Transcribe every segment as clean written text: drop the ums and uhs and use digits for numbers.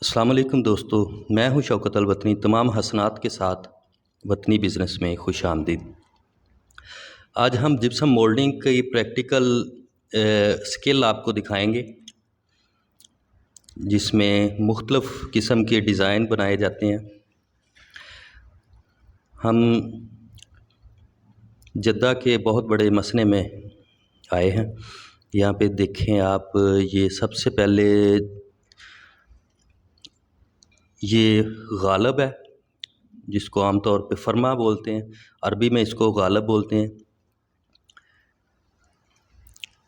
अस्सलाम वालेकुम दोस्तों, मैं हूं शौकत अल वतनी। तमाम हसनात के साथ वतनी बिज़नेस में खुश आमदीद। आज हम जिप्सम मोल्डिंग की प्रैक्टिकल स्किल आपको दिखाएंगे, जिसमें मुख्तलिफ़ किस्म के डिज़ाइन बनाए जाते हैं। हम जद्दा के बहुत बड़े मसने में आए हैं। यहाँ पे देखें आप, ये सबसे पहले ये गालब है, जिसको आमतौर पे फरमा बोलते हैं। अरबी में इसको गालब बोलते हैं।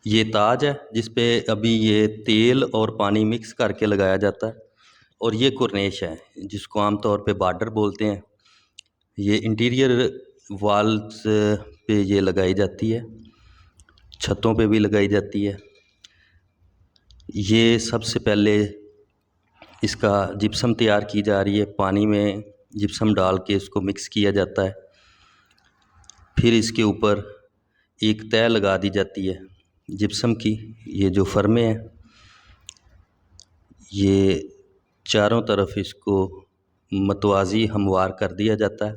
ये ताज है, जिस पे अभी ये तेल और पानी मिक्स करके लगाया जाता है। और ये कुरनेश है, जिसको आमतौर पे बॉर्डर बोलते हैं। ये इंटीरियर वाल्स पे ये लगाई जाती है, छतों पे भी लगाई जाती है। ये सबसे पहले इसका जिप्सम तैयार की जा रही है। पानी में जिप्सम डाल के इसको मिक्स किया जाता है। फिर इसके ऊपर एक तय लगा दी जाती है जिप्सम की। ये जो फर्मे हैं, ये चारों तरफ इसको मतवाज़ी हमवार कर दिया जाता है।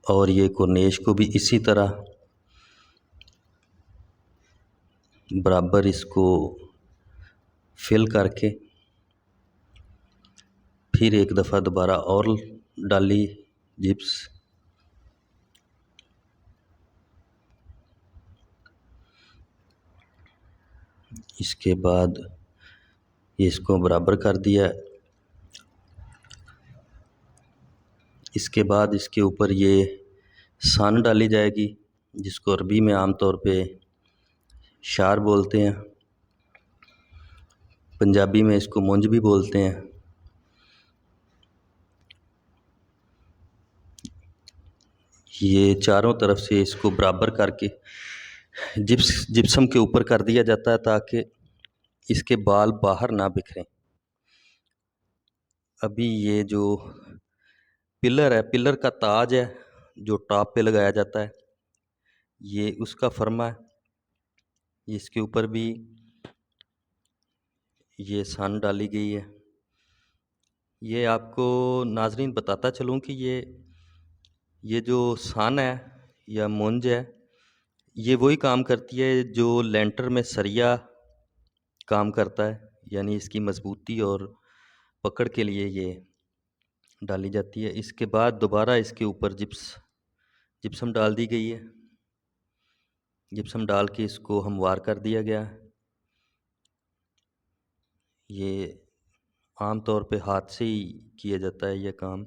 और ये कुरनेश को भी इसी तरह बराबर इसको फिल करके फिर एक दफ़ा दोबारा और डाली जिप्स। इसके बाद इसको बराबर कर दिया। इसके बाद इसके ऊपर ये सन डाली जाएगी, जिसको अरबी में आमतौर पे शार बोलते हैं। पंजाबी में इसको मुंज भी बोलते हैं। ये चारों तरफ से इसको बराबर करके जिप्सम के ऊपर कर दिया जाता है, ताकि इसके बाल बाहर ना बिखरें। अभी ये जो पिलर है, पिलर का ताज है, जो टॉप पे लगाया जाता है, ये उसका फर्मा है। इसके ऊपर भी ये सन डाली गई है। ये आपको नाजरीन बताता चलूँ कि ये जो सन है या मुंज है, ये वही काम करती है जो लेंटर में सरिया काम करता है। यानी इसकी मजबूती और पकड़ के लिए ये डाली जाती है। इसके बाद दोबारा इसके ऊपर जिप्सम डाल दी गई है। जिप्सम डाल के इसको हमवार कर दिया गया है। ये आम तौर पे हाथ से ही किया जाता है ये काम।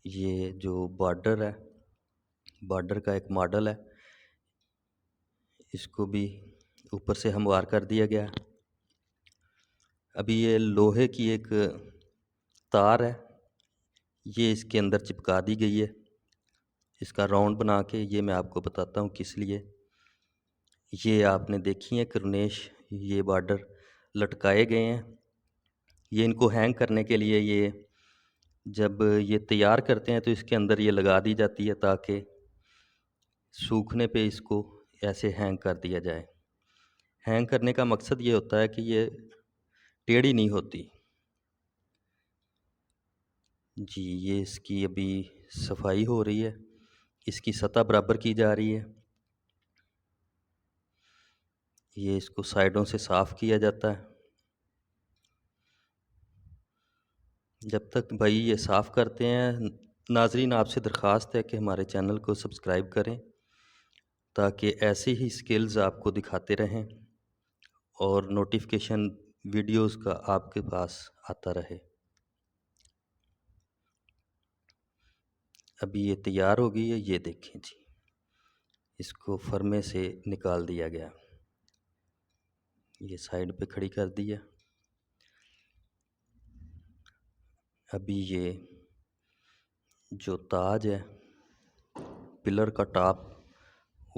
ये जो बॉर्डर है, बॉर्डर का एक मॉडल है, इसको भी ऊपर से हमवार कर दिया गया है। अभी ये लोहे की एक तार है, ये इसके अंदर चिपका दी गई है। इसका राउंड बना के ये मैं आपको बताता हूँ किस लिए। ये आपने देखी है कुरनेश, ये बॉर्डर लटकाए गए हैं। ये इनको हैंग करने के लिए ये जब ये तैयार करते हैं तो इसके अंदर ये लगा दी जाती है, ताकि सूखने पे इसको ऐसे हैंग कर दिया जाए। हैंग करने का मकसद ये होता है कि ये टेढ़ी नहीं होती। जी, ये इसकी अभी सफाई हो रही है, इसकी सतह बराबर की जा रही है। ये इसको साइडों से साफ़ किया जाता है। जब तक भाई ये साफ़ करते हैं, नाजरीन आपसे दरख्वास्त है कि हमारे चैनल को सब्सक्राइब करें, ताकि ऐसी ही स्किल्स आपको दिखाते रहें और नोटिफिकेशन वीडियोस का आपके पास आता रहे। अभी ये तैयार हो गई है, ये देखें जी। इसको फर्मे से निकाल दिया गया, ये साइड पे खड़ी कर दिया। अभी ये जो ताज है, पिलर का टॉप,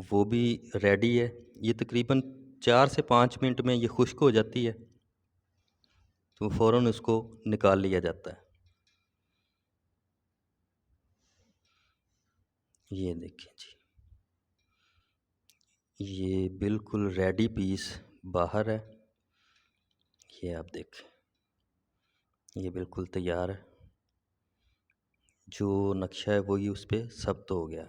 वो भी रेडी है। ये तकरीबन 4 से 5 मिनट में ये खुश्क हो जाती है, तो फ़ौरन उसको निकाल लिया जाता है। ये देखें जी, ये बिल्कुल रेडी पीस बाहर है। ये आप देखें, ये बिल्कुल तैयार है। जो नक्शा है वही उस पे सब्त हो गया।